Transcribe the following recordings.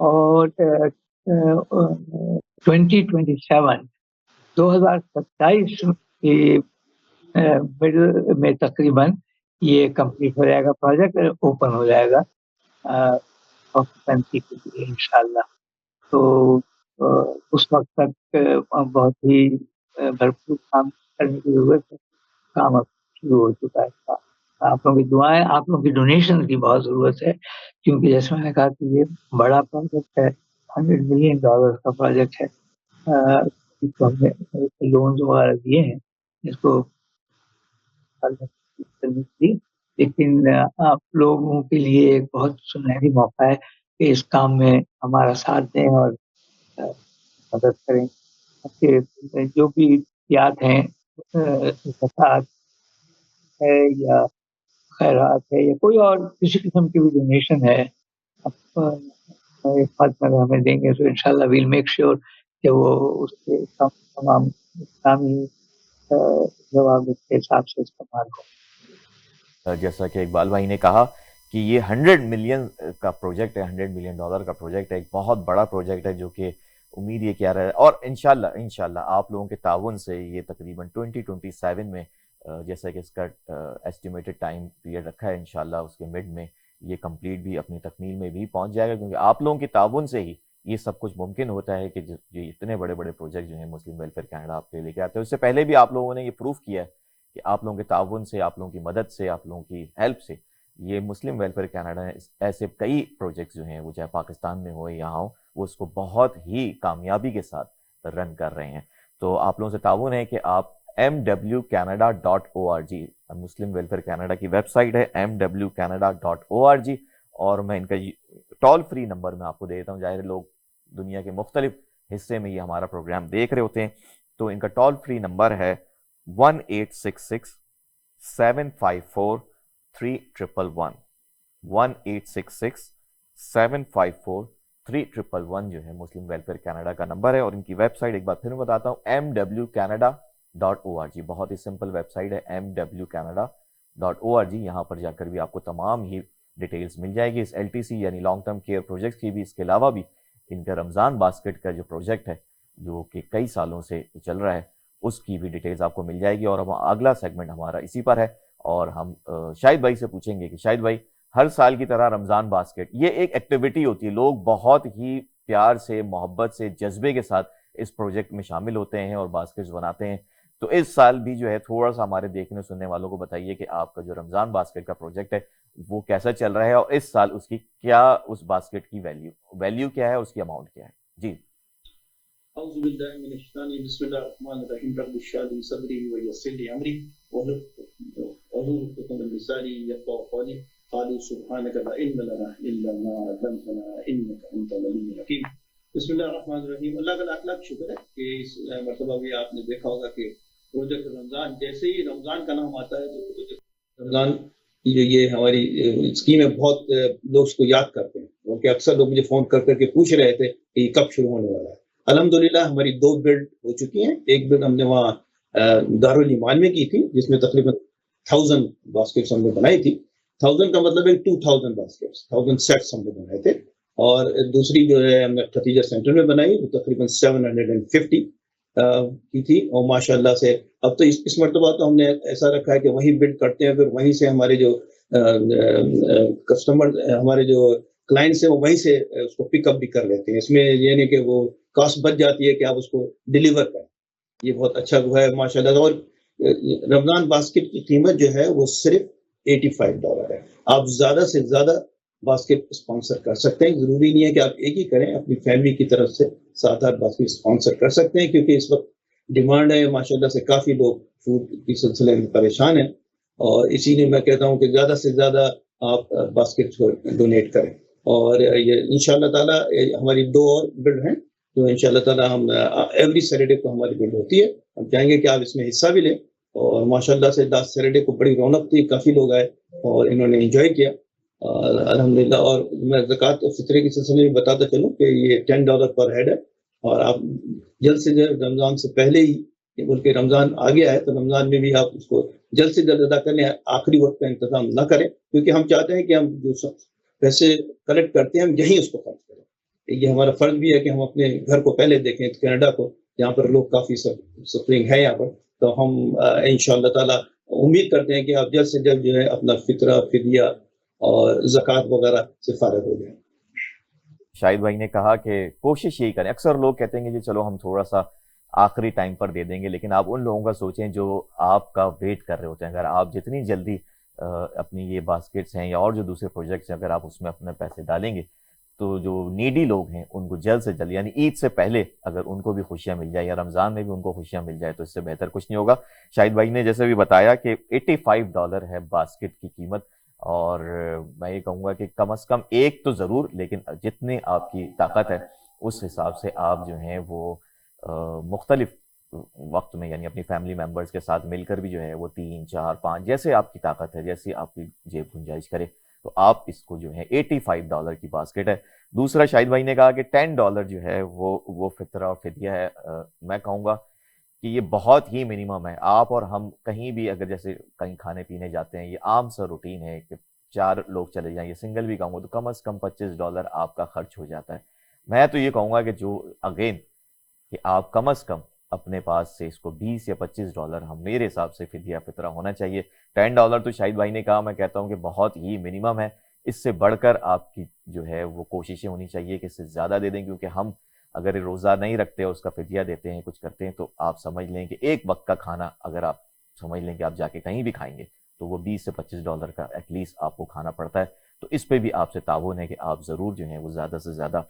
اور 2027 2027 کے مڈل میں تقریباً یہ کمپلیٹ ہو جائے گا، پروجیکٹ اوپن ہو جائے گا آکوپنسی کے لیے انشاءاللہ. تو اس وقت تک بہت ہی بھرپور کام کرنے کی ضرورت ہے. کام اب شروع ہو چکا ہے. آپ لوگوں کی دعائیں، آپ لوگوں کی ڈونیشن کی بہت ضرورت ہے، کیونکہ جیسے میں نے کہا کہ یہ بڑا پروجیکٹ ہے، $100 ملین کا پروجیکٹ ہے. اس کو ہم نے لونز وغیرہ دیے ہیں اس کو کرنے کے لیے، لیکن آپ لوگوں کے لیے ایک بہت سنہری موقع ہے کہ اس کام میں ہمارا ساتھ دیں اور مدد کریں. کہ جو بھی احتیاط ہیں، زکوٰۃ ہے یا خیرات ہے یا کوئی اور کسی قسم کی بھی ڈونیشن ہے، آپ ایک خدمت میں ہمیں دیں گے تو انشاءاللہ ویل میک شیور کہ وہ اس کے تمام اسلامی ضوابط کے حساب سے استعمال ہو. جیسا کہ اقبال بھائی نے کہا کہ یہ 100 ملین کا پروجیکٹ ہے، $100 ملین کا پروجیکٹ ہے، ایک بہت بڑا پروجیکٹ ہے جو کہ امید یہ کیا رہا ہے. اور انشاءاللہ آپ لوگوں کے تعاون سے یہ تقریباً 2027 میں جیسا کہ اس کا ایسٹیمیٹڈ ٹائم پیریڈ رکھا ہے، انشاءاللہ اس کے مڈ میں یہ کمپلیٹ بھی اپنی تکمیل میں بھی پہنچ جائے گا، کیونکہ آپ لوگوں کے تعاون سے ہی یہ سب کچھ ممکن ہوتا ہے کہ جو اتنے بڑے بڑے پروجیکٹ جو ہیں مسلم ویلفیئر کینیڈا آپ کے لے کے آتے ہیں. اس سے پہلے بھی آپ لوگوں نے یہ پروف کیا ہے کہ آپ لوگوں کے تعاون سے، آپ لوگوں کی مدد سے، آپ لوگوں کی ہیلپ سے یہ مسلم ویلفیئر کینیڈا نے ایسے کئی پروجیکٹس جو ہیں وہ چاہے پاکستان میں ہو یا یہاں ہو، وہ اس کو بہت ہی کامیابی کے ساتھ رن کر رہے ہیں. تو آپ لوگوں سے تعاون ہے کہ آپ mwcanada.org مسلم ویلفیئر کینیڈا کی ویب سائٹ ہے mwcanada.org، اور میں ان کا ٹول فری نمبر میں آپ کو دے دیتا ہوں. ظاہر لوگ دنیا کے مختلف حصے میں یہ ہمارا پروگرام دیکھ رہے ہوتے ہیں، تو ان کا ٹول فری نمبر ہے 1-866-754-3111 1-866-754-3111 جو ہے مسلم ویلفیئر کینیڈا کا نمبر ہے. اور ان کی ویب سائٹ ایک بار پھر میں بتاتا ہوں mwcanada.org، بہت ہی سمپل ویب سائٹ ہے mwcanada.org. یہاں پر جا کر بھی آپ کو تمام ہی ڈیٹیلز مل جائے گی اس LTC یعنی لانگ ٹرم کیئر پروجیکٹ کی بھی. اس کے علاوہ بھی ان کا رمضان باسکٹ کا جو پروجیکٹ ہے جو کہ کئی سالوں سے چل رہا ہے، اس کی بھی ڈیٹیلز آپ کو مل جائے گی. اور اب اگلا سیگمنٹ ہمارا اسی پر ہے، اور ہم شاہد بھائی سے پوچھیں گے کہ شاہد بھائی، ہر سال کی طرح رمضان باسکٹ یہ ایک ایکٹیویٹی ہوتی ہے، لوگ بہت ہی پیار سے، محبت سے، جذبے کے ساتھ اس پروجیکٹ میں شامل ہوتے ہیں اور باسکٹس بناتے ہیں. تو اس سال بھی جو ہے تھوڑا سا ہمارے دیکھنے سننے والوں کو بتائیے کہ آپ کا جو رمضان باسکٹ کا پروجیکٹ ہے وہ کیسا چل رہا ہے، اور اس سال اس کی کیا، اس باسکٹ کی ویلیو کیا ہے، اس کی اماؤنٹ کیا ہے. جی. اعوذ باللہ من الشیطان الرجیم، بسم اللہ الرحمن الرحیم، رب اشرح لي صدری ویسر لي امری واحلل عقدۃ من لسانی یفقهوا قولی. قالوا سبحانك لا علم لنا الا ما علمتنا انك انت العلیم الحکیم. بسم اللہ الرحمن الرحیم. اللہ کا لاکھ لاکھ شکر ہے کہ اس مرتبہ بھی آپ نے دیکھا ہوگا کہ پروجیکٹ رمضان، جیسے ہی رمضان کا نام آتا ہے تو رمضان کی جو یہ ہماری اسکیم ہے، بہت لوگ اس کو یاد کرتے ہیں، کیونکہ اکثر لوگ مجھے فون کر کے پوچھ رہے تھے کہ یہ کب شروع ہونے والا ہے. الحمدللہ ہماری 2 بلڈ ہو چکی ہیں. ایک بلڈ ہم نے وہاں دارالایمان میں کی تھی، جس میں تقریباً 1000 باسکٹس ہم نے بنائی تھی. 1000 کا مطلب ہے 2000 باسکٹس، 1000 سیٹس ہم نے بنائے تھے. اور دوسری جو ہے ہم نے ختیجہ سینٹر میں بنائی، وہ تقریباً 750 کی تھی. اور ماشاء اللہ سے اب تو اس مرتبہ تو ہم نے ایسا رکھا ہے کہ وہیں بلڈ کرتے ہیں، پھر وہیں سے ہمارے جو کسٹمر، ہمارے جو کلائنٹس ہیں، وہ وہیں سے اس کو پک اپ بھی کر لیتے ہیں. اس میں یہ نہیں کہ وہ کاسٹ بچ جاتی ہے کہ آپ اس کو ڈیلیور کریں. یہ بہت اچھا وہ ہے ماشاء اللہ. اور رمضان باسکٹ کی قیمت جو ہے وہ صرف $85 ہے. آپ زیادہ سے زیادہ باسکٹ اسپانسر کر سکتے ہیں، ضروری نہیں ہے کہ آپ ایک ہی کریں، اپنی فیملی کی طرف سے 7-8 باسکٹ اسپانسر کر سکتے ہیں، کیونکہ اس وقت ڈیمانڈ ہے ماشاء اللہ سے. کافی لوگ فوڈ کے سلسلے میں پریشان ہیں، اور اسی لیے میں کہتا ہوں کہ زیادہ سے زیادہ آپ باسکٹ کو ڈونیٹ کریں. اور یہ انشاءاللہ تعالی ہماری 2 اور بلڈ ہیں، تو انشاءاللہ تعالی ہم ایوری سیٹرڈے کو ہماری بلڈ ہوتی ہے. ہم چاہیں گے کہ آپ اس میں حصہ بھی لیں. اور ماشاءاللہ سے لاسٹ سیٹرڈے کو بڑی رونق تھی، کافی لوگ آئے اور انہوں نے انجوائے کیا الحمدللہ. اور میں زکوٰۃ و فطرے کے سلسلے میں بتاتا چلوں کہ یہ $10 پر ہیڈ ہے. اور آپ جلد سے جلد رمضان سے پہلے ہی، بلکہ رمضان آ گیا ہے تو رمضان میں بھی آپ اس کو جلد سے جلد ادا کر لیں، آخری وقت کا انتظام نہ کریں، کیونکہ ہم چاہتے ہیں کہ ہم جو پیسے کلیکٹ کرتے ہیں ہم یہیں اس کو خرچ کریں. یہ ہمارا فرض بھی ہے کہ ہم اپنے گھر کو پہلے دیکھیں، کینیڈا کو، جہاں پر لوگ کافی سفرنگ ہے یہاں پر. تو ہم انشاءاللہ تعالیٰ امید کرتے ہیں کہ آپ جلد سے جلد جو ہے اپنا فطرہ، فدیہ اور زکوٰۃ وغیرہ سے فارغ ہو جائیں. شاہد بھائی نے کہا کہ کوشش یہی کریں. اکثر لوگ کہتے ہیں کہ جی چلو ہم تھوڑا سا آخری ٹائم پر دے دیں گے، لیکن آپ ان لوگوں کا سوچیں جو آپ کا ویٹ کر رہے ہوتے ہیں. اگر آپ جتنی جلدی اپنی یہ باسکٹس ہیں یا اور جو دوسرے پروجیکٹس ہیں اگر آپ اس میں اپنے پیسے ڈالیں گے تو جو نیڈی لوگ ہیں ان کو جلد سے جلد، یعنی عید سے پہلے اگر ان کو بھی خوشیاں مل جائے یا رمضان میں بھی ان کو خوشیاں مل جائے تو اس سے بہتر کچھ نہیں ہوگا. شاہد بھائی نے جیسے بھی بتایا کہ $85 ہے باسکٹ کی قیمت، اور میں یہ کہوں گا کہ کم از کم ایک تو ضرور، لیکن جتنے آپ کی طاقت ہے اس حساب سے آپ جو ہیں وہ مختلف وقت میں، یعنی اپنی فیملی ممبرز کے ساتھ مل کر بھی جو ہے وہ 3 4 5 جیسے آپ کی طاقت ہے، جیسی آپ کی جیب گنجائش کرے، تو آپ اس کو جو ہے $85 کی باسکٹ ہے. دوسرا شاہد بھائی نے کہا کہ $10 جو ہے وہ فطرہ اور فدیہ ہے. میں کہوں گا کہ یہ بہت ہی منیمم ہے. آپ اور ہم کہیں بھی اگر جیسے کہیں کھانے پینے جاتے ہیں، یہ عام سا روٹین ہے کہ 4 لوگ چلے جائیں، یہ سنگل بھی کہوں گا تو کم از کم $25 آپ کا خرچ ہو جاتا ہے. میں تو یہ کہوں گا کہ جو اگین کہ آپ کم از کم اپنے پاس سے اس کو $20 یا $25 ہم میرے حساب سے فدیہ فطرہ ہونا چاہیے. $10 تو شاہد بھائی نے کہا، میں کہتا ہوں کہ بہت ہی منیمم ہے. اس سے بڑھ کر آپ کی جو ہے وہ کوششیں ہونی چاہیے کہ اس سے زیادہ دے دیں، کیونکہ ہم اگر روزہ نہیں رکھتے اس کا فدیہ دیتے ہیں، کچھ کرتے ہیں، تو آپ سمجھ لیں کہ ایک وقت کا کھانا اگر آپ سمجھ لیں کہ آپ جا کے کہیں بھی کھائیں گے تو وہ $20 سے $25 کا ایٹ لیسٹ آپ کو کھانا پڑتا ہے. تو اس پہ بھی آپ سے تعاون ہے کہ آپ ضرور جو ہیں وہ زیادہ سے زیادہ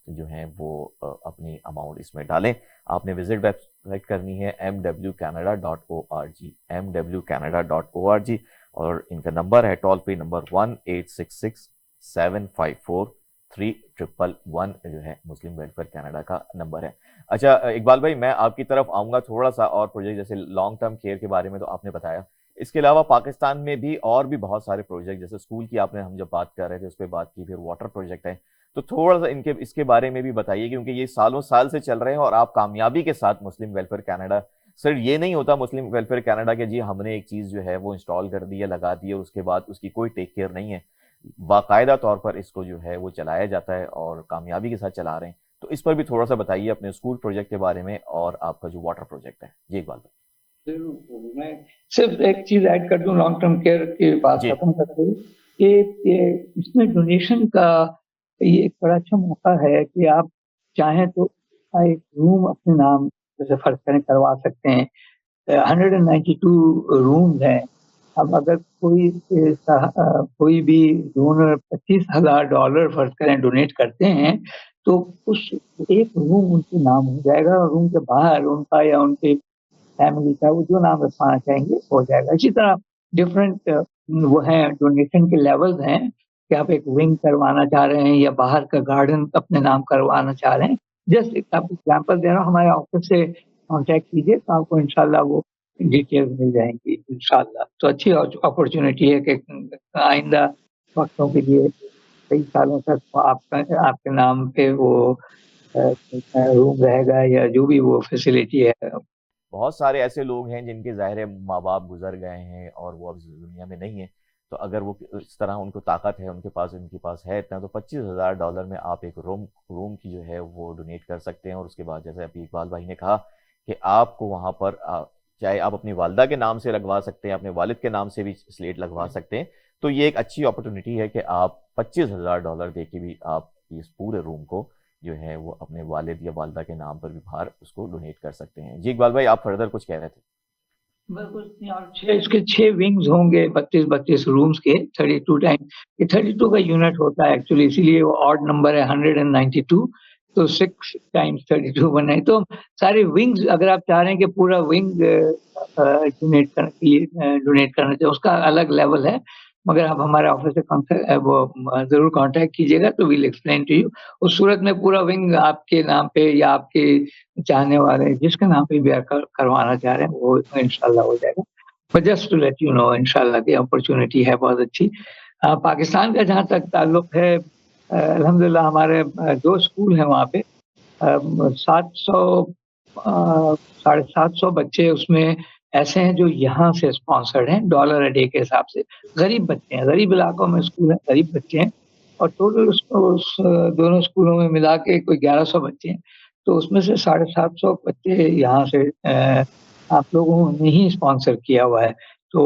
جو ہیں وہ اپنی اماؤنٹ اس میں ڈالیں. آپ نے وزٹ ویب سائٹ کرنی ہے mwcanada.org mwcanada.org، اور ان کا نمبر ہے ٹول فری نمبر 1-866-754-3111 جو ہے مسلم ویلفیئر کینیڈا کا نمبر ہے. اچھا اقبال بھائی، میں آپ کی طرف آؤں گا تھوڑا سا اور پروجیکٹ جیسے لانگ ٹرم کیئر کے بارے میں تو آپ نے بتایا، اس کے علاوہ پاکستان میں بھی اور بھی بہت سارے پروجیکٹ، جیسے اسکول کی آپ نے ہم جب بات کر رہے تھے اس پہ بات کی، پھر واٹر پروجیکٹ ہے، تو تھوڑا سا اس کے بارے میں بھی بتائیے، کیونکہ یہ سالوں سال سے چل رہے ہیں اور آپ کامیابی کے ساتھ مسلم ویلفیئر کینیڈا، سر یہ نہیں ہوتا مسلم ویلفیئر کینیڈا کہ جی ہم نے ایک چیز جو ہے وہ انسٹال کر دی ہے، لگا دی ہے، اور اس کے بعد اس کی کوئی ٹیک کیئر نہیں ہے. باقاعدہ طور پر اس کو جو ہے وہ چلایا جاتا ہے اور کامیابی کے ساتھ چلا رہے ہیں. تو اس پر بھی تھوڑا سا بتائیے اپنے اسکول پروجیکٹ کے بارے میں اور آپ کا جو واٹر پروجیکٹ ہے. جی اقبال بھائی. میں صرف ایک چیز ایڈ کر دوں لانگ ٹرم کیئر کی بات ختم کرتے ہوئے کہ اس میں ڈونیشن کا یہ ایک بڑا اچھا موقع ہے کہ آپ چاہیں تو ایک روم اپنے نام جیسے فرض کریں کروا سکتے ہیں. 192 رومز ہیں. اب اگر کوئی بھی ڈونر $25,000 فرض کریں ڈونیٹ کرتے ہیں تو اس ایک روم ان کے نام ہو جائے گا، اور روم کے باہر ان کا یا ان کے فیملی کا وہ جو نام رکھوانا چاہیں گے ہو جائے گا. اسی طرح ڈفرینٹ وہ ہیں ڈونیشن کے لیولز ہیں کہ آپ ایک ونگ کروانا چاہ رہے ہیں یا باہر کا گارڈن اپنے نام کروانا چاہ رہے ہیں. جسٹ آپ ایگزامپل دے رہا ہوں، ہمارے آفس سے کانٹیکٹ کیجیے تو آپ کو انشاءاللہ وہ ڈیٹیل مل جائیں گی انشاءاللہ. تو اچھی اپرچونٹی ہے کہ آئندہ وقتوں کے لیے کئی سالوں تک آپ کے نام پہ وہ روم رہے گا یا جو بھی وہ فیسلٹی ہے. بہت سارے ایسے لوگ ہیں جن کے ظاہر ماں باپ گزر گئے ہیں اور وہ اب دنیا میں نہیں ہیں، تو اگر وہ اس طرح ان کو طاقت ہے، ان کے پاس ہے اتنا، تو $25,000 میں آپ ایک روم کی جو ہے وہ ڈونیٹ کر سکتے ہیں. اور اس کے بعد جیسے ابھی اقبال بھائی نے کہا کہ آپ کو وہاں پر چاہے آپ اپنی والدہ کے نام سے لگوا سکتے ہیں، اپنے والد کے نام سے بھی سلیٹ لگوا سکتے ہیں. تو یہ ایک اچھی اپرچونٹی ہے کہ آپ $25,000 دے کے بھی آپ اس پورے روم کو جو ہے وہ اپنے والد یا والدہ کے نام پر بھی باہر اس کو ڈونیٹ کر سکتے ہیں. جی اقبال بھائی، آپ فردر کچھ کہہ رہے تھے. اس کے 6 ونگز ہوں گے 32 رومز کے 32 ٹائم. یہ 32 کا یونٹ ہوتا ہے ایکچولی، اسی لیے وہ آڈ نمبر ہے 192. تو 6 ٹائمز 32 بنے. تو سارے ونگز اگر آپ چاہ رہے ہیں کہ پورا ونگ ڈونیٹ کرنا چاہیے، اس کا الگ لیول ہے، مگر آپ ہمارے آفس سے وہ ضرور کانٹیکٹ کیجیے گا تو ویل ایکسپلین ٹو یو. اس صورت میں پورا ونگ آپ کے نام پہ یا آپ کے چاہنے والے جس کے نام پہ بھی کروانا چاہ رہے ہیں وہ انشاءاللہ ہو جائے گا. But just to let you know انشاءاللہ کی اپرچونٹی ہے بہت اچھی. پاکستان کا جہاں تک تعلق ہے، الحمدللہ ہمارے 2 اسکول ہیں وہاں پہ. 700 بچے اس میں ایسے ہیں جو یہاں سے اسپانسرڈ ہیں $1 اے ڈے کے حساب سے. غریب بچے ہیں، غریب علاقوں میں اسکول ہیں، غریب بچے ہیں. اور ٹوٹل اس دونوں اسکولوں میں ملا کے کوئی 1100 بچے ہیں. تو اس میں سے 750 بچے یہاں سے آپ لوگوں نے ہی اسپانسر کیا ہوا ہے. تو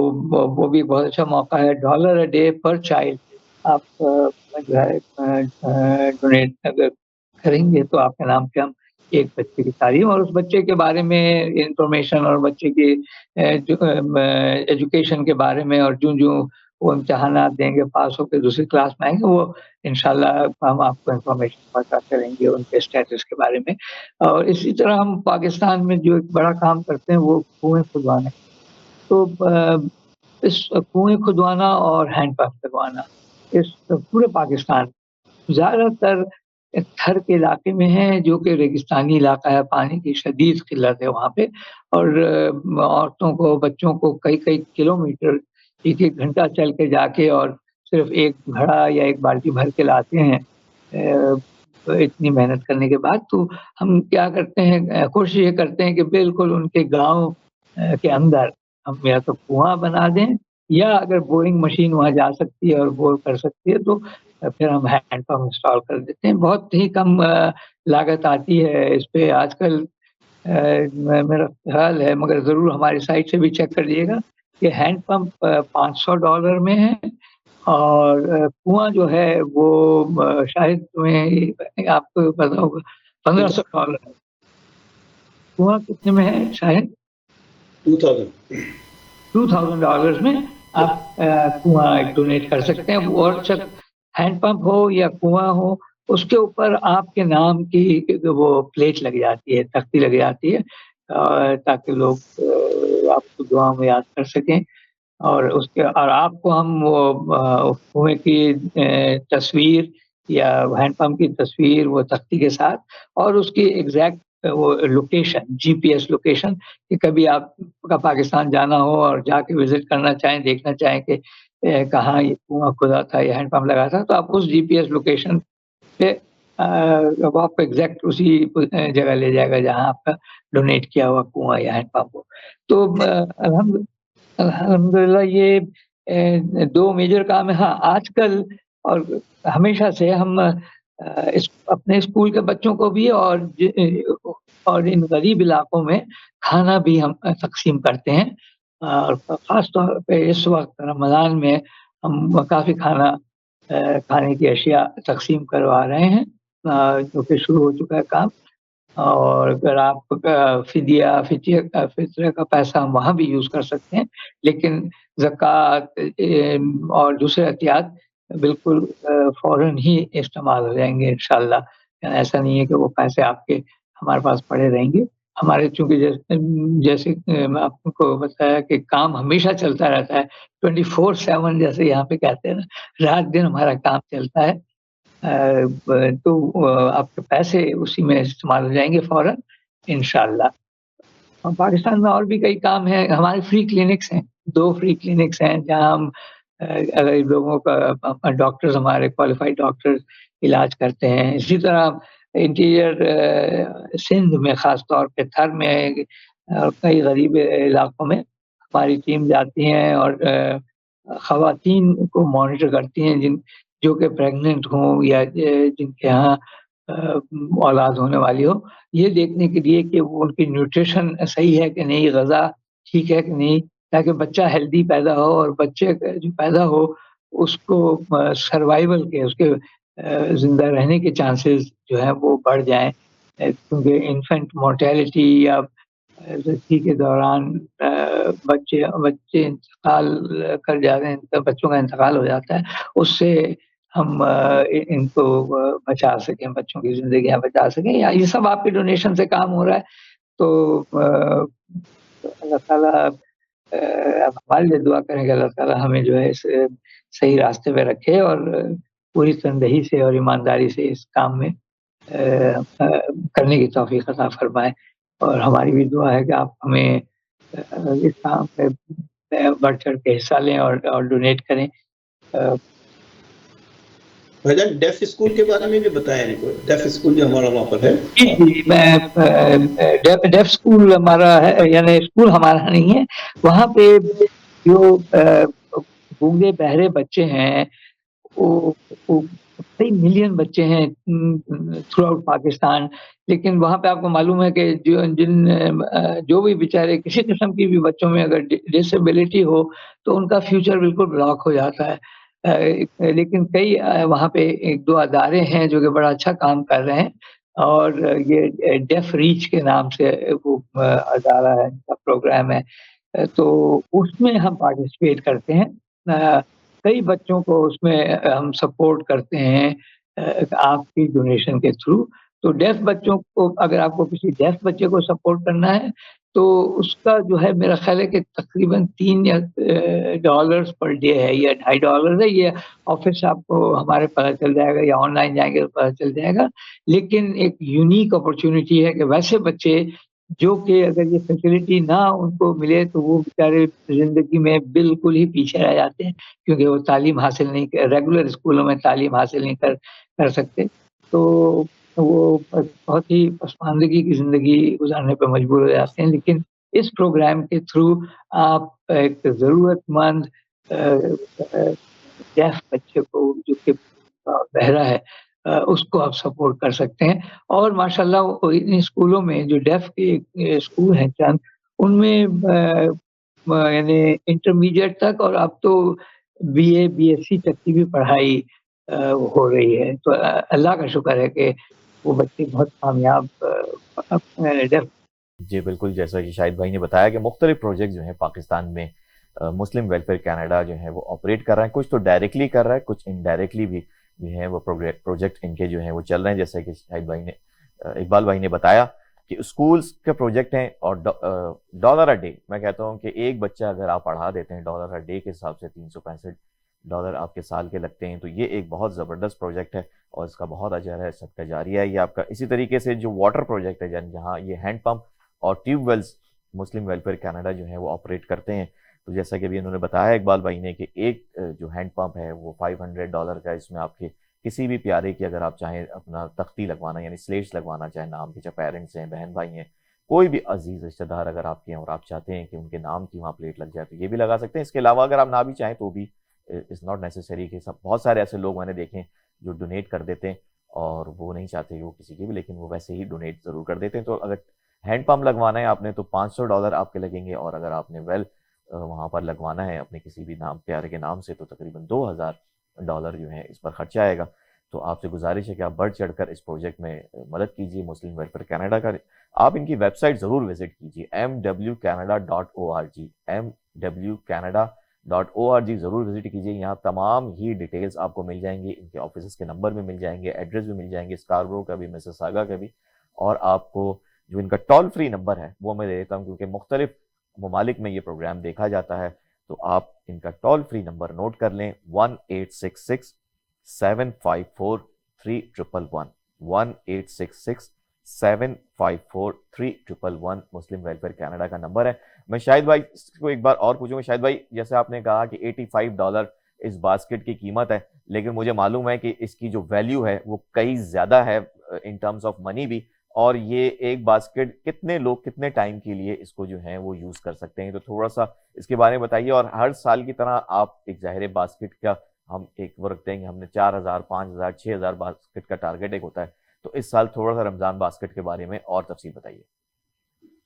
وہ بھی بہت اچھا موقع ہے. $1 پر چائلڈ آپ جو ہے ڈونیٹ اگر کریں گے تو آپ کے نام پہ ہم ایک بچے کی تعلیم اور اس بچے کے بارے میں انفارمیشن اور بچے کی ایجوکیشن کے بارے میں اور جو وہ امتحانات دیں گے پاس ہو کے دوسری کلاس میں آئیں گے وہ انشاءاللہ ہم آپ کو انفارمیشن پہنچاتے رہیں گے ان کے اسٹیٹس کے بارے میں. اور اسی طرح ہم پاکستان میں جو ایک بڑا کام کرتے ہیں وہ کنویں کھدوانے. تو اس کنویں کھدوانا اور ہینڈ پمپ لگوانا اس پورے پاکستان زیادہ تر تھر کے علاقے میں ہے جو کہ ریگستانی علاقہ ہے. پانی کی شدید قلت ہے وہاں پہ اور عورتوں کو بچوں کو کئی کلومیٹر ایک گھنٹہ چل کے جا کے اور صرف ایک گھڑا یا ایک بالٹی بھر کے لاتے ہیں اتنی محنت کرنے کے بعد. تو ہم کیا کرتے ہیں کوشش یہ کرتے ہیں کہ بالکل ان کے گاؤں کے اندر ہم یا تو کنواں بنا دیں یا اگر بورنگ مشین وہاں جا سکتی ہے اور بور کر سکتی ہے تو پھر ہم ہینڈ پمپ انسٹال کر دیتے ہیں. بہت ہی کم لاگت آتی ہے اس پہ آج کل. میرا خیال ہے مگر ضرور ہماری سائٹ سے بھی چیک کر لیے گا کہ ہینڈ پمپ $500 میں ہے اور کنواں جو ہے وہ شاید تمہیں آپ کو پتا ہوگا $1500 ہے. کنواں کتنے میں ہے؟ شاید $2000 میں آپ کنواں ڈونیٹ کر سکتے ہیں. اور ہینڈ پمپ ہو یا کنواں ہو اس کے اوپر آپ کے نام کی وہ پلیٹ لگ جاتی ہے, تختی لگ جاتی ہے تاکہ لوگ آپ کو دعا میں یاد کر سکیں. اور آپ کو ہم وہ کنویں کی تصویر یا ہینڈ پمپ کی تصویر وہ تختی کے ساتھ اور اس کی ایگزیکٹ وہ لوکیشن GPS لوکیشن کہ کبھی آپ کا پاکستان جانا ہو اور جا کے وزٹ کرنا چاہیں دیکھنا چاہیں کہ کہاں یہ کنواں کھدا تھا یا ہینڈ پمپ لگا تھا تو آپ اس GPS لوکیشن پہ آپ کو ایگزیکٹ اسی جگہ لے جائے گا جہاں آپ کا ڈونیٹ کیا ہوا کنواں یا ہینڈ پمپ ہو. تو الحمدللہ یہ دو میجر کام ہے. ہاں آج کل اور ہمیشہ سے ہم اپنے اسکول کے بچوں کو بھی اور ان غریب علاقوں میں کھانا بھی ہم تقسیم کرتے ہیں. اور خاص طور پہ اس وقت رمضان میں ہم کافی کھانے کی اشیاء تقسیم کروا رہے ہیں جو کہ شروع ہو چکا ہے کام. اور اگر آپ فطرے کا پیسہ ہم وہاں بھی یوز کر سکتے ہیں لیکن زکوٰۃ اور دوسرے احتیاط بالکل فوراً ہی استعمال ہو جائیں گے انشاءاللہ. ایسا نہیں ہے کہ وہ پیسے آپ کے ہمارے پاس پڑے رہیں گے. ہمارے چونکہ جیسے میں آپ کو بتایا کہ کام ہمیشہ چلتا رہتا ہے 24/7 جیسے یہاں پہ کہتے ہیں نا, رات دن ہمارا کام چلتا ہے. تو آپ کے پیسے اسی میں استعمال ہو جائیں گے فوراً انشاءاللہ. پاکستان میں اور بھی کئی کام ہیں. ہمارے فری کلینکس ہیں, 2 فری کلینکس ہیں جہاں ہم غریب لوگوں کا ڈاکٹرز ہمارے کوالیفائڈ ڈاکٹرز علاج کرتے ہیں. اسی طرح انٹیریئر سندھ میں خاص طور پہ تھر میں اور کئی غریب علاقوں میں ہماری ٹیم جاتی ہیں اور خواتین کو مانیٹر کرتی ہیں جو کہ پریگننٹ ہوں یا جن کے ہاں اولاد ہونے والی ہو, یہ دیکھنے کے لیے کہ وہ ان کی نیوٹریشن صحیح ہے کہ نہیں, غذا ٹھیک ہے کہ نہیں, تاکہ بچہ ہیلدی پیدا ہو اور بچے جو پیدا ہو اس کو سروائیول کے اس کے زندہ رہنے کے چانسز جو ہیں وہ بڑھ جائیں. کیونکہ انفینٹ مورٹیلٹی یا زچگی کے دوران بچے انتقال کر جاتے ہیں, بچوں کا انتقال ہو جاتا ہے. اس سے ہم ان کو بچا سکیں, بچوں کی زندگیاں بچا سکیں. یا یہ سب آپ کے ڈونیشن سے کام ہو رہا ہے. تو اللہ تعالیٰ ہمارے لیے دعا کریں کہ اللہ تعالیٰ ہمیں جو ہے اس صحیح راستے پہ رکھے اور پوری تندہی سے اور ایمانداری سے اس کام میں کرنے کی توفیق عطا فرمائے. اور ہماری بھی دعا ہے کہ آپ ہمیں اس کام پہ بڑھ چڑھ کے حصہ لیں اور ڈونیٹ کریں. بھجن ڈیف اسکول کے بارے میں بھی بتایا ان کو. ڈیف اسکول جو ہمارا وہاں پر ہے, جی میں ڈیف اسکول ہمارا ہے, یعنی اسکول ہمارا نہیں ہے. وہاں پہ جو گونگے بہرے بچے ہیں وہ کئی ملین بچے ہیں تھرو آؤٹ پاکستان، لیکن وہاں پہ آپ کو معلوم ہے کہ جو بھی بیچارے کسی قسم کی بھی بچوں میں اگر ڈسیبلٹی ہو تو ان کا فیوچر بالکل بلاک ہو جاتا ہے. لیکن کئی وہاں پہ ایک دو ادارے ہیں جو کہ بڑا اچھا کام کر رہے ہیں، اور یہ ڈیف ریچ کے نام سے وہ ادارہ ہے، ان کا پروگرام ہے. تو اس میں ہم پارٹیسپیٹ کرتے ہیں. کئی بچوں کو اس میں ہم سپورٹ کرتے ہیں آپ کی ڈونیشن کے تھرو. تو ڈیف بچوں کو، اگر آپ کو کسی ڈیف بچے کو سپورٹ کرنا ہے تو اس کا جو ہے میرا خیال ہے کہ تقریباً $3 پر ڈے ہے یا $2.5 ہے. یہ آفس آپ کو ہمارے پتہ چل جائے گا یا آن لائن جائیں گے تو پتہ چل جائے گا. لیکن ایک یونیک اپرچونٹی ہے کہ ویسے بچے جو کہ اگر یہ فیسلٹی نہ ان کو ملے تو وہ بیچارے زندگی میں بالکل ہی پیچھے رہ جاتے ہیں، کیونکہ وہ تعلیم حاصل نہیں ریگولر اسکولوں میں تعلیم حاصل نہیں کر سکتے. تو وہ بہت ہی پسماندگی کی زندگی گزارنے پہ مجبور ہو جاتے ہیں. لیکن اس پروگرام کے تھرو آپ ایک ضرورت مند ڈیف بچے کو جو کہ بہرا ہے اس کو آپ سپورٹ کر سکتے ہیں. اور ماشاءاللہ ان اسکولوں میں جو ڈیف کے اسکول ہیں چند، ان میں یعنی انٹرمیڈیٹ تک اور اب تو BA BSc تک کی بھی پڑھائی ہو رہی ہے. تو اللہ کا شکر ہے کہ وہ بچے بہت کامیاب ڈیف. جی بالکل، جیسا کہ شاہد بھائی نے بتایا کہ مختلف پروجیکٹ جو ہیں پاکستان میں مسلم ویلفیئر کینیڈا جو ہے وہ آپریٹ کر رہے ہیں. کچھ تو ڈائریکٹلی کر رہا ہے، کچھ انڈائریکٹلی بھی جو ہیں وہ پروجیکٹ ان کے جو ہیں وہ چل رہے ہیں. جیسے کہ شاہد بھائی نے اقبال بھائی نے بتایا کہ اسکولز کے پروجیکٹ ہیں اور $1 میں کہتا ہوں کہ ایک بچہ اگر آپ پڑھا دیتے ہیں $1 کے حساب سے $365 آپ کے سال کے لگتے ہیں، تو یہ ایک بہت زبردست پروجیکٹ ہے اور اس کا بہت اجر ہے، صدقہ جاریہ ہے یہ آپ کا. اسی طریقے سے جو واٹر پروجیکٹ ہے جہاں یہ ہینڈ پمپ اور ٹیوب ویلز مسلم ویلفیئر کینیڈا جو ہے وہ آپریٹ کرتے ہیں. تو جیسا کہ ابھی انہوں نے بتایا اقبال بھائی نے کہ ایک جو ہینڈ پمپ ہے وہ $500 کا، اس میں آپ کے کسی بھی پیارے کی اگر آپ چاہیں اپنا تختی لگوانا یعنی سلیٹس لگوانا چاہیں نام کی، چاہے پیرنٹس ہیں، بہن بھائی ہیں، کوئی بھی عزیز رشتہ دار اگر آپ کے ہیں اور آپ چاہتے ہیں کہ ان کے نام کی وہاں پلیٹ لگ جائے تو یہ بھی لگا سکتے ہیں. اس کے علاوہ اگر آپ نہ بھی چاہیں تو بھی اٹس ناٹ نیسیسری کہ بہت سارے ایسے لوگ میں نے دیکھے جو ڈونیٹ کر دیتے ہیں اور وہ نہیں چاہتے کہ وہ کسی کی بھی، لیکن وہ ویسے ہی ڈونیٹ ضرور کر دیتے ہیں. تو اگر ہینڈ پمپ لگوانا ہے آپ نے تو $500 آپ کے لگیں گے، اور اگر آپ نے وہاں پر لگوانا ہے اپنے کسی بھی نام پیارے کے نام سے تو تقریباً $2000 جو ہے اس پر خرچہ آئے گا. تو آپ سے گزارش ہے کہ آپ بڑھ چڑھ کر اس پروجیکٹ میں مدد کیجیے. مسلم ویلفیئر کینیڈا کا آپ ان کی ویب سائٹ ضرور وزٹ کیجیے، mwcanada.org mwcanada.org ضرور وزٹ کیجیے. یہاں تمام ہی ڈیٹیلز آپ کو مل جائیں گی، ان کے آفیسز کے نمبر بھی مل جائیں گے، ایڈریس بھی مل جائیں گے، اسکاربرو کا بھی، مسیساگا کا بھی. اور آپ کو جو ان کا ٹول فری نمبر ہے وہ میں دے دیتا ہوں کیونکہ مختلف ممالک میں یہ پروگرام دیکھا جاتا ہے. تو آپ ان کا ٹول فری نمبر نوٹ کر لیں، 1-866-754-3111 1-866-754-3111 مسلم ویلفیئر کینیڈا کا نمبر ہے. میں شاہد بھائی کو ایک بار اور پوچھوں گا. شاہد بھائی جیسے آپ نے کہا کہ $85 اس باسکٹ کی قیمت ہے، لیکن مجھے معلوم ہے کہ اس کی جو ویلیو ہے وہ کئی زیادہ ہے ان ٹرمز آف منی بھی. اور یہ ایک باسکٹ کتنے لوگ کتنے ٹائم کے لیے اس کو جو ہیں وہ یوز کر سکتے ہیں؟ تو تھوڑا سا اس کے بارے میں بتائیے. اور ہر سال کی طرح آپ ایک ظاہر باسکٹ کا ہم ایک وہ رکھتے ہیں کہ ہم نے 4000 5000 6000 باسکٹ کا ٹارگیٹ ایک ہوتا ہے، تو اس سال تھوڑا سا رمضان باسکٹ کے بارے میں اور تفصیل بتائیے.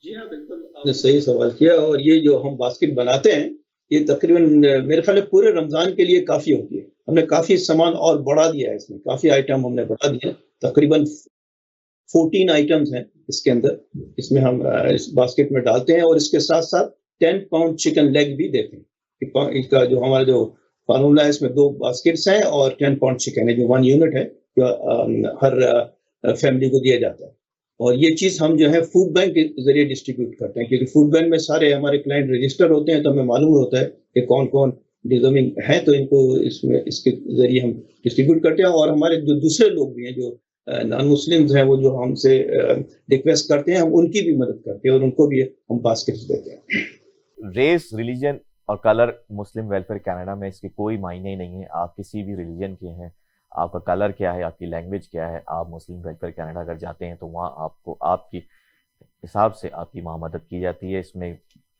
جی ہاں بالکل، آپ نے صحیح سوال کیا. اور یہ جو ہم باسکٹ بناتے ہیں یہ تقریباً میرے خیال میں پورے رمضان کے لیے کافی ہوتی ہے. ہم نے کافی سامان اور بڑھا دیا ہے، اس میں کافی آئٹم ہم نے بڑھا دیا. تقریباً 14 آئٹمز ہیں اس کے اندر، اس میں ہم اس باسکٹ میں ڈالتے ہیں. اور اس کے ساتھ ساتھ 10 پاؤنڈ چکن لیگ بھی دیتے ہیں. اس کا جو ہمارا جو فارمولا ہے اس میں 2 باسکٹس ہیں اور 10 پاؤنڈ چکن ہے جو 1 یونٹ ہے جو ہر فیملی کو دیا جاتا ہے. اور یہ چیز ہم جو ہے فوڈ بینک کے ذریعے ڈسٹریبیوٹ کرتے ہیں، کیونکہ فوڈ بینک میں سارے ہمارے کلائنٹ رجسٹر ہوتے ہیں تو ہمیں معلوم ہوتا ہے کہ کون کون ڈیزرونگ ہیں، تو ان کو اس کے ذریعے ہم ڈسٹریبیوٹ کرتے ہیں. اور ہمارے جو دوسرے لوگ بھی ہیں جو نان مسلمز ہیں وہ جو ہم سے ریکویسٹ کرتے ہیں ہم ان کی بھی مدد کرتے ہیں اور ان کو بھی ہم باسکٹس دیتے ہیں. ریس، ریلیجن اور کلر مسلم ویلفیئر کینیڈا میں اس کے کوئی معنی نہیں ہے. آپ کسی بھی ریلیجن کے ہیں، آپ کا کلر کیا ہے، آپ کی لینگویج کیا ہے، آپ مسلم ویلفیئر کینیڈا اگر جاتے ہیں تو وہاں آپ کو آپ کی حساب سے آپ کی وہاں مدد کی جاتی ہے. اس میں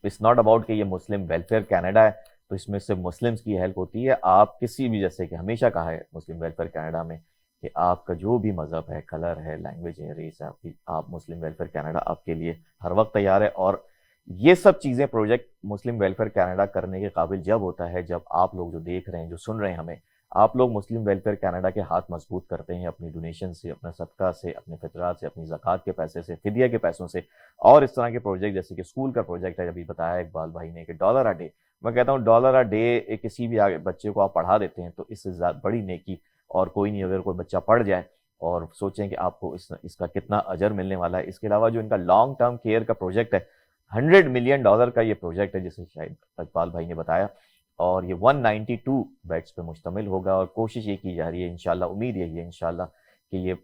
اٹس ناٹ اباؤٹ کہ یہ مسلم ویلفیئر کینیڈا ہے تو اس میں صرف مسلمز کی ہیلپ ہوتی ہے. آپ کسی بھی، جیسے کہ ہمیشہ کہا ہے مسلم ویلفیئر کینیڈا میں کہ آپ کا جو بھی مذہب ہے، کلر ہے، لینگویج ہے، ریس ہے، آپ مسلم ویلفیئر کینیڈا آپ کے لیے ہر وقت تیار ہے. اور یہ سب چیزیں پروجیکٹ مسلم ویلفیئر کینیڈا کرنے کے قابل جب ہوتا ہے جب آپ لوگ جو دیکھ رہے ہیں، جو سن رہے ہیں ہمیں، آپ لوگ مسلم ویلفیئر کینیڈا کے ہاتھ مضبوط کرتے ہیں اپنی ڈونیشن سے، اپنا صدقہ سے، اپنے فطرات سے، اپنی زکوٰۃ کے پیسے سے، فدیہ کے پیسوں سے. اور اس طرح کے پروجیکٹ جیسے کہ اسکول کا پروجیکٹ ہے، ابھی بتایا اقبال بھائی نے کہ $1 a day. میں کہتا ہوں $1 a day کسی بھی بچے کو آپ پڑھا دیتے ہیں تو اس سے زیادہ بڑی نیکی اور کوئی نہیں. اگر کوئی بچہ پڑھ جائے اور سوچیں کہ آپ کو اس کا کتنا اجر ملنے والا ہے. اس کے علاوہ جو ان کا لانگ ٹرم کیئر کا پروجیکٹ ہے، $100 million کا یہ پروجیکٹ ہے جسے شاید اقبال بھائی نے بتایا، اور یہ 192 بیڈس پہ مشتمل ہوگا. اور کوشش یہ کی جا رہی ہے انشاءاللہ، امید یہی ہے انشاءاللہ کہ یہ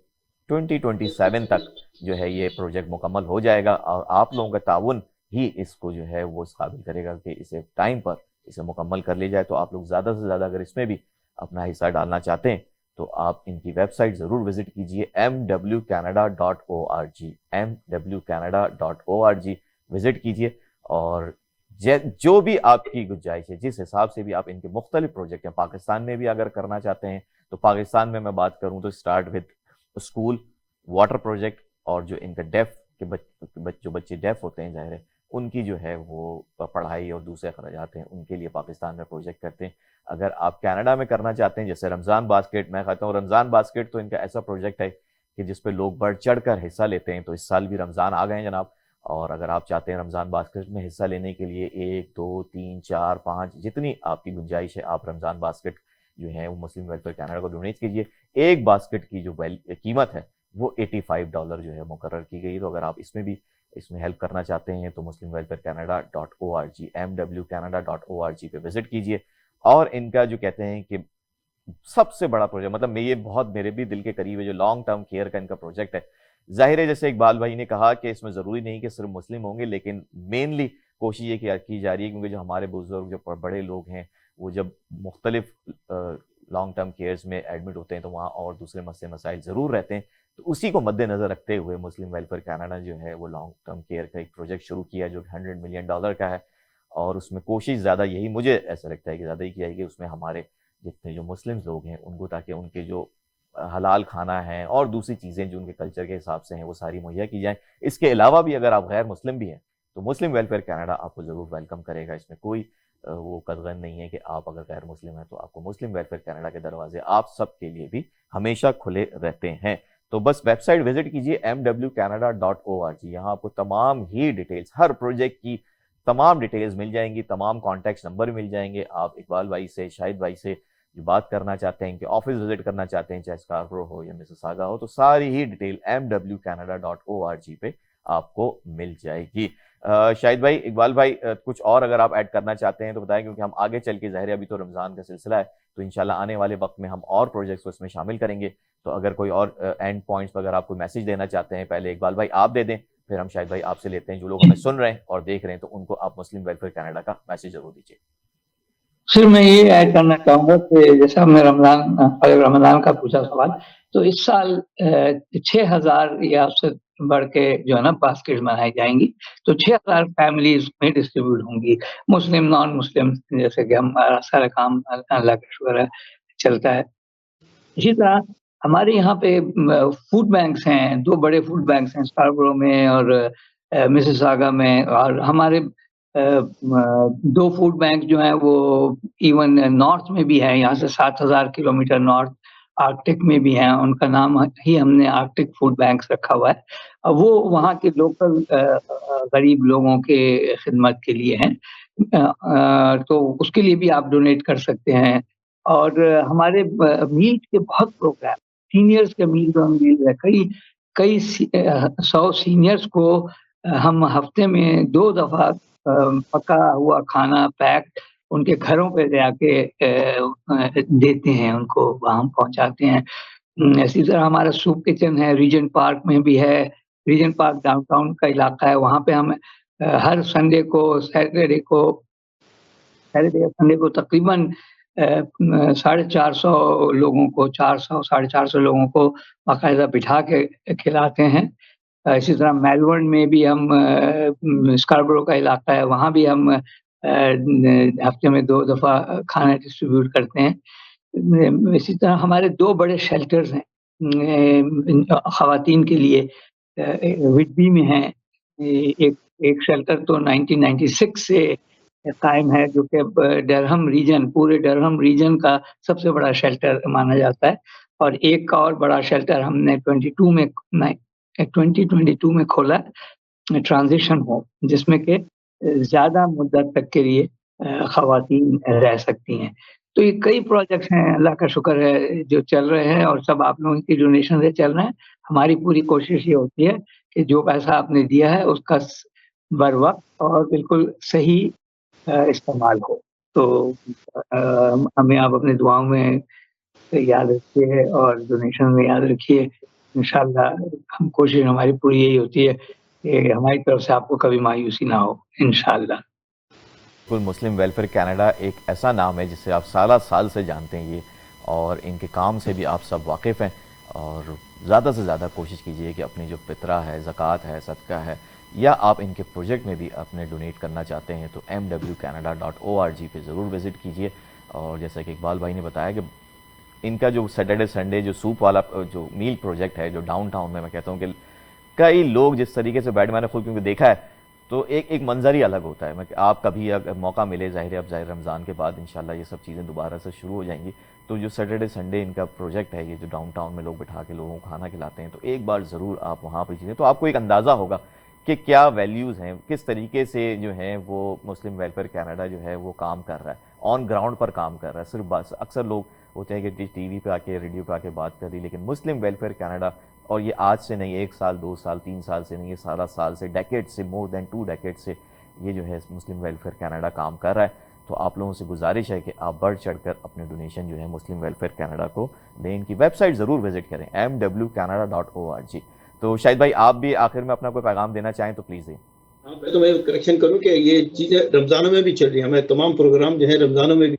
2027 تک جو ہے یہ پروجیکٹ مکمل ہو جائے گا. اور آپ لوگوں کا تعاون ہی اس کو جو ہے وہ اس قابل کرے گا کہ اسے ٹائم پر اسے مکمل کر لی جائے. تو آپ لوگ زیادہ سے زیادہ اگر اس میں بھی اپنا حصہ ڈالنا چاہتے ہیں تو آپ ان کی ویب سائٹ ضرور وزٹ کیجئے، mwcanada.org mwcanada.org وزٹ کیجئے. اور جو بھی آپ کی گنجائش ہے، جس حساب سے بھی آپ ان کے مختلف پروجیکٹ ہیں، پاکستان میں بھی اگر کرنا چاہتے ہیں تو پاکستان میں بات کروں تو start with school water project, اور جو ان کا ڈیف کے جو بچے ڈیف ہوتے ہیں ظاہر ہے ان کی جو ہے وہ پڑھائی اور دوسرے اخراجات ہیں ان کے لیے پاکستان میں پروجیکٹ کرتے ہیں. اگر آپ کینیڈا میں کرنا چاہتے ہیں جیسے رمضان باسکٹ، میں کہتا ہوں رمضان باسکٹ تو ان کا ایسا پروجیکٹ ہے کہ جس پہ لوگ بڑھ چڑھ کر حصہ لیتے ہیں. تو اس سال بھی رمضان آ گئے ہیں جناب، اور اگر آپ چاہتے ہیں رمضان باسکٹ میں حصہ لینے کے لیے 1 2 3 4 5 جتنی آپ کی گنجائش ہے، آپ رمضان باسکٹ جو ہے وہ مسلم ویلفیئر کینیڈا کو ڈونیٹ کیجیے. ایک باسکٹ کی جو قیمت ہے وہ $85 جو ہے مقرر کی گئی. تو اگر آپ اس میں ہیلپ کرنا چاہتے ہیں تو مسلم ویلفیئر کینیڈا.org mwcanada.org پہ وزٹ کیجیے. اور ان کا جو کہتے ہیں کہ سب سے بڑا پروجیکٹ، مطلب یہ بہت میرے بھی دل کے قریب ہے، جو لانگ ٹرم کیئر کا ان کا پروجیکٹ ہے. ظاہر ہے جیسے اقبال بھائی نے کہا کہ اس میں ضروری نہیں کہ صرف مسلم ہوں گے، لیکن مینلی کوشش یہ کی جا رہی ہے کیونکہ جو ہمارے بزرگ جو بڑے لوگ ہیں وہ جب مختلف لانگ ٹرم کیئرز میں ایڈمٹ ہوتے ہیں تو وہاں اور دوسرے مسئلے مسائل ضرور رہتے ہیں. تو اسی کو مد نظر رکھتے ہوئے مسلم ویلفیئر کینیڈا جو ہے وہ لانگ ٹرم کیئر کا ایک پروجیکٹ شروع کیا جو $100 million کا ہے. اور اس میں کوشش زیادہ یہی مجھے ایسا لگتا ہے کہ زیادہ ہی کی جائے گی اس میں ہمارے جتنے جو مسلم لوگ ہیں ان کو، تاکہ ان کے جو حلال کھانا ہے اور دوسری چیزیں جو ان کے کلچر کے حساب سے ہیں وہ ساری مہیا کی جائیں. اس کے علاوہ بھی اگر آپ غیر مسلم بھی ہیں تو مسلم ویلفیئر کینیڈا آپ کو ضرور ویلکم کرے گا. اس میں کوئی وہ قدغن نہیں ہے کہ آپ اگر غیر مسلم ہیں تو آپ کو مسلم ویلفیئر کینیڈا کے دروازے آپ سب کے لیے بھی ہمیشہ کھلے رہتے ہیں. تو بس ویب سائٹ وزٹ کیجیے mwcanada.org. یہاں آپ کو تمام ہی ڈیٹیلز، ہر پروجیکٹ کی تمام ڈیٹیلز مل جائیں گی، تمام کانٹیکٹ نمبر مل جائیں گے. آپ اقبال بھائی سے، شاہد بھائی سے جو بات کرنا چاہتے ہیں کہ آفس وزٹ کرنا چاہتے ہیں، چاہے اسکاربرو ہو یا مسیساگا ہو، تو ساری ہی ڈیٹیل mwcanada.org پہ آپ کو مل جائے گی. شاہد بھائی، اقبال بھائی، کچھ اور اگر آپ ایڈ کرنا چاہتے ہیں تو بتائیں، کیونکہ ہم آگے چل کے ظاہر ہے ابھی تو رمضان کا سلسلہ ہے تو انشاءاللہ آنے والے وقت میں ہم اور پروجیکٹس کو اس میں شامل کریں گے. تو اگر کوئی اور اینڈ پوائنٹس پر اگر آپ کوئی میسج دینا چاہتے ہیں، پہلے اقبال بھائی آپ دے دیں، پھر ہم شاہد بھائی آپ سے لیتے ہیں. جو لوگ ہمیں سن رہے ہیں اور دیکھ رہے ہیں تو ان کو آپ مسلم ویلفیئر کینیڈا کا میسج ضرور دیجیے. پھر میں یہ ایڈ کرنا چاہوں گا کہ جیسا ہم نے رمضان کا پوچھا سوال، تو اس سال 6,000 یا اس سے بڑھ کے جو ہے نا باسکٹ بنائی جائیں گی. تو 6,000 فیملیز میں ڈسٹریبیوٹ ہوں گی، مسلم نان مسلم، جیسے کہ ہمارا سارا کام اللہ کا شکر ہے چلتا ہے. اسی طرح ہمارے یہاں پہ فوڈ بینکس ہیں، 2 بڑے فوڈ بینکس ہیں، اسکاربرو میں اور مسیساگا میں. اور ہمارے 2 فوڈ بینک جو ہیں وہ ایون نارتھ میں بھی ہیں، یہاں سے 7,000 کلومیٹر نارتھ آرکٹک میں بھی ہیں. ان کا نام ہی ہم نے آرکٹک فوڈ بینکس رکھا ہوا ہے. وہ وہاں کے لوکل غریب لوگوں کے خدمت کے لیے ہیں، تو اس کے لیے بھی آپ ڈونیٹ کر سکتے ہیں. اور ہمارے میٹ کے بہت پروگرام، سینئرز کے میل ہے، کئی 100 سینئرز کو ہم ہفتے میں 2 دفعہ پکا ہوا کھانا پیک ان کے گھروں پہ جا کے دیتے ہیں، ان کو وہاں پہنچاتے ہیں. اسی طرح ہمارا سوپ کچن ہے، ریجن پارک میں بھی ہے. ریجن پارک ڈاؤن ٹاؤن کا علاقہ ہے، وہاں پہ ہم ہر سنڈے کو، سیٹرڈے سنڈے کو تقریباً 450 لوگوں کو، 400-450 لوگوں کو باقاعدہ بٹھا کے کھلاتے ہیں. اسی طرح میلبورن میں بھی ہم، اسکاربرو کا علاقہ ہے، وہاں بھی ہم ہفتے میں 2 دفعہ کھانا ڈسٹریبیوٹ کرتے ہیں. اسی طرح ہمارے 2 بڑے شیلٹرز ہیں، خواتین کے لیے وڈبی میں ہیں. ایک شیلٹر تو 1996 سے قائم ہے جو کہ ڈرہم ریجن، پورے ڈرہم ریجن کا سب سے بڑا شیلٹر مانا جاتا ہے. اور ایک اور بڑا شیلٹر ہم نے 2022 میں کھولا، ٹرانزیشن ہوم، جس میں کہ زیادہ مدت تک کے لیے خواتین رہ سکتی ہیں. تو یہ کئی پروجیکٹس ہیں، اللہ کا شکر ہے، جو چل رہے ہیں اور سب آپ لوگوں کی ڈونیشن سے چل رہے ہیں. ہماری پوری کوشش یہ ہوتی ہے کہ جو پیسہ آپ نے دیا ہے اس کا بر وقت اور بالکل صحیح استعمال ہو. تو ہمیں آپ اپنے دعاؤں میں یاد رکھیے اور ڈونیشن میں یاد رکھیے. انشاءاللہ ہم کوشش ہماری پوری یہی ہوتی ہے کہ ہماری طرف سے آپ کو کبھی مایوسی نہ ہو انشاءاللہ. مسلم ویلفیئر کینیڈا ایک ایسا نام ہے جسے آپ سالہ سال سے جانتے ہیں یہ، اور ان کے کام سے بھی آپ سب واقف ہیں، اور زیادہ سے زیادہ کوشش کیجئے کہ اپنی جو فطرہ ہے، زکوٰۃ ہے، صدقہ ہے، یا آپ ان کے پروجیکٹ میں بھی اپنے ڈونیٹ کرنا چاہتے ہیں تو mwcanada.org پہ ضرور وزٹ کیجئے. اور جیسا کہ اقبال بھائی نے بتایا کہ ان کا جو سیٹرڈے سنڈے جو سوپ والا جو میل پروجیکٹ ہے جو ڈاؤن ٹاؤن میں کہتا ہوں کہ کئی لوگ جس طریقے سے بیٹھ، میں نے خود کیونکہ دیکھا ہے تو ایک منظر ہی الگ ہوتا ہے. آپ کبھی اگر موقع ملے، ظاہر ہے اب ظاہر رمضان کے بعد انشاءاللہ یہ سب چیزیں دوبارہ سے شروع ہو جائیں گی، تو جو سیٹرڈے سنڈے ان کا پروجیکٹ ہے یہ جو ڈاؤن ٹاؤن میں لوگ بٹھا کے لوگوں کو کھانا کھلاتے ہیں، تو ایک بار ضرور آپ وہاں پہ چیزیں، تو آپ کو ایک اندازہ ہوگا کہ کیا ویلیوز ہیں، کس طریقے سے جو ہیں وہ مسلم ویلفیئر کینیڈا جو ہے وہ کام کر رہا ہے، آن گراؤنڈ پر کام کر رہا ہے. صرف بس اکثر لوگ ہوتے ہیں کہ ٹی وی پہ آ کے، ریڈیو پہ آ کے بات کر لی، لیکن مسلم ویلفیئر کینیڈا، اور یہ آج سے نہیں، 1 سال 2 سال 3 سال سے نہیں، یہ سارا سال سے، ڈیکیڈ سے، مور دین 2 ڈیکیڈ سے یہ جو ہے مسلم ویلفیئر کینیڈا کام کر رہا ہے. تو آپ لوگوں سے گزارش ہے کہ آپ بڑھ چڑھ کر اپنے ڈونیشن جو ہے مسلم ویلفیئر کینیڈا کو دیں. ان کی ویب سائٹ ضرور وزٹ کریں mwcanada.org. تو شاہد بھائی آپ بھی آخر میں اپنا کوئی پیغام دینا چاہیں تو پلیز دیں. ہاں، تو میں کریکشن کروں کہ یہ چیزیں رمضانوں میں بھی چل رہی ہیں، ہمیں تمام پروگرام جو ہے رمضانوں میں بھی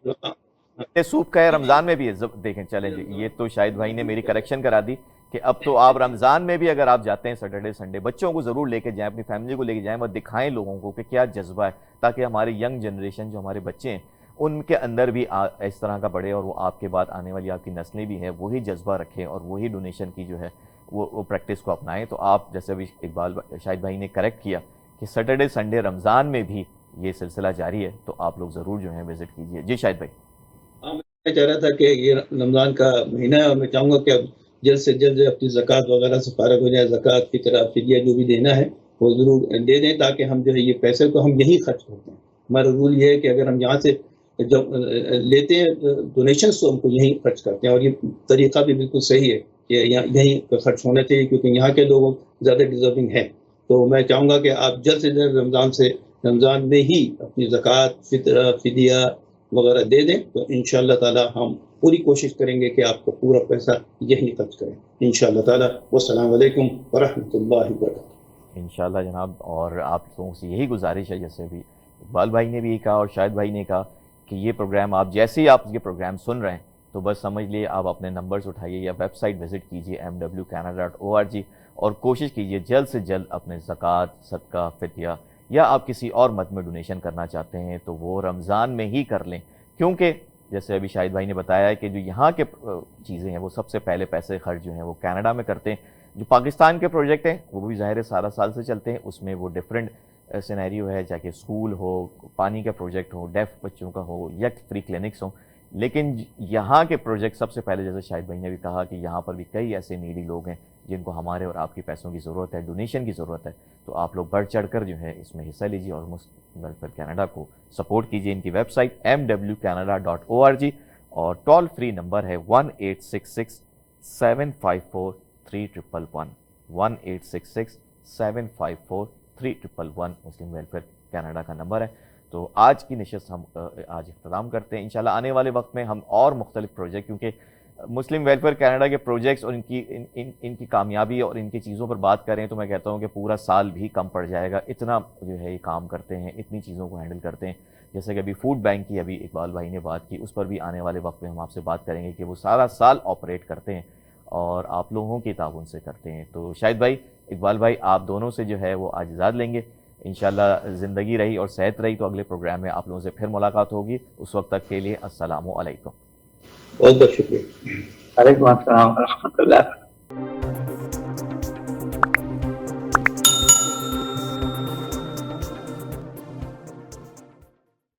سوپ کا ہے، رمضان میں بھی ہے. دیکھیں چلیں جی، یہ تو شاہد بھائی نے میری کریکشن کرا دی کہ اب تو آپ رمضان میں بھی اگر آپ جاتے ہیں سیٹرڈے سنڈے، بچوں کو ضرور لے کے جائیں، اپنی فیملی کو لے کے جائیں اور دکھائیں لوگوں کو کہ کیا جذبہ ہے، تاکہ ہماری ینگ جنریشن جو ہمارے بچے ہیں ان کے اندر بھی اس طرح کا بڑھے، اور وہ آپ کے بعد آنے والی آپ کی نسلیں بھی ہیں وہی جذبہ رکھیں اور وہی ڈونیشن کی جو ہے وہ پریکٹس کو اپنائیں. تو آپ جیسے ابھی اقبال شاہد بھائی نے کریکٹ کیا کہ سیٹرڈے سنڈے رمضان میں بھی یہ سلسلہ جاری ہے، تو آپ لوگ ضرور جو ہیں وزٹ کیجئے. جی شاہد بھائی. میں چاہ رہا تھا کہ یہ رمضان کا مہینہ ہے اور میں چاہوں گا کہ اب جلد سے جلد اپنی زکوٰۃ وغیرہ سے فارغ ہو جائے. زکوٰۃ کی طرح فدیہ جو بھی دینا ہے وہ ضرور دے دیں، تاکہ ہم جو ہے یہ پیسے کو ہم یہیں خرچ کرتے ہیں. ہمارا رول یہ ہے کہ اگر ہم یہاں سے جب لیتے ہیں ڈونیشنس تو ہم کو یہیں خرچ کرتے ہیں، اور یہ طریقہ بھی بالکل صحیح ہے کہ یہیں خرچ ہونا چاہیے، کیونکہ یہاں کے لوگ زیادہ ڈیزرونگ ہیں. تو میں چاہوں گا کہ آپ جلد سے جلد رمضان میں ہی اپنی زکوٰۃ، فطرہ، فدیہ وغیرہ دے دیں، تو انشاءاللہ تعالی ہم پوری کوشش کریں گے کہ آپ کو پورا پیسہ یہی خرچ کریں انشاءاللہ تعالی. والسلام علیکم ورحمۃ اللہ وبرکاتہ. انشاءاللہ جناب، اور آپ لوگوں سے یہی گزارش ہے، جیسے بھی اقبال بھائی نے بھی کہا اور شاہد بھائی نے کہا کہ یہ پروگرام آپ جیسے ہی آپ یہ پروگرام سن رہے ہیں تو بس سمجھ لیے آپ اپنے نمبرز اٹھائیے یا ویب سائٹ وزٹ کیجیے mwcanada.org، اور کوشش کیجیے جلد سے جلد اپنے زکوٰۃ، صدقہ، فدیہ، یا آپ کسی اور مد میں ڈونیشن کرنا چاہتے ہیں تو وہ رمضان میں ہی کر لیں، کیونکہ جیسے ابھی شاہد بھائی نے بتایا ہے کہ جو یہاں کے چیزیں ہیں وہ سب سے پہلے پیسے خرچ جو ہیں وہ کینیڈا میں کرتے ہیں. جو پاکستان کے پروجیکٹ ہیں وہ بھی ظاہر ہے سارا سال سے چلتے ہیں، اس میں وہ ڈیفرنٹ سینیریو ہے، چاہے کہ اسکول ہو، پانی کا پروجیکٹ ہو، ڈیف بچوں کا ہو، یا فری کلینکس ہوں. لیکن یہاں کے پروجیکٹ سب سے پہلے، جیسے شاہد بھائی نے بھی کہا کہ یہاں پر بھی کئی ایسے نیڈی لوگ ہیں جن کو ہمارے اور آپ کی پیسوں کی ضرورت ہے، ڈونیشن کی ضرورت ہے. تو آپ لوگ بڑھ چڑھ کر جو ہے اس میں حصہ لیجیے اور مسلم ویلفیئر کینیڈا کو سپورٹ کیجیے. ان کی ویب سائٹ mwcanada.org، اور ٹول فری نمبر ہے 1866-754-3111 1866-754-3111 مسلم ویلفیئر کینیڈا کا نمبر ہے. تو آج کی نشست ہم آج اختتام کرتے ہیں. انشاءاللہ آنے والے وقت میں ہم اور مختلف پروجیکٹ، کیونکہ مسلم ویلفیئر کینیڈا کے پروجیکٹس اور ان کی کامیابی اور ان کی چیزوں پر بات کریں تو میں کہتا ہوں کہ پورا سال بھی کم پڑ جائے گا، اتنا جو ہے یہ کام کرتے ہیں، اتنی چیزوں کو ہینڈل کرتے ہیں. جیسے کہ ابھی فوڈ بینک کی ابھی اقبال بھائی نے بات کی، اس پر بھی آنے والے وقت میں ہم آپ سے بات کریں گے کہ وہ سارا سال آپریٹ کرتے ہیں اور آپ لوگوں کی تعاون سے کرتے ہیں. تو شاہد بھائی، اقبال بھائی، آپ دونوں سے جو ہے وہ آج اجازت لیں گے. انشاءاللہ زندگی رہی اور صحت رہی تو اگلے پروگرام میں آپ لوگوں سے پھر ملاقات ہوگی. اس وقت تک کے لیے السلام علیکم. بہت بہت شکریہ. وعلیکم السلام ورحمۃ اللہ.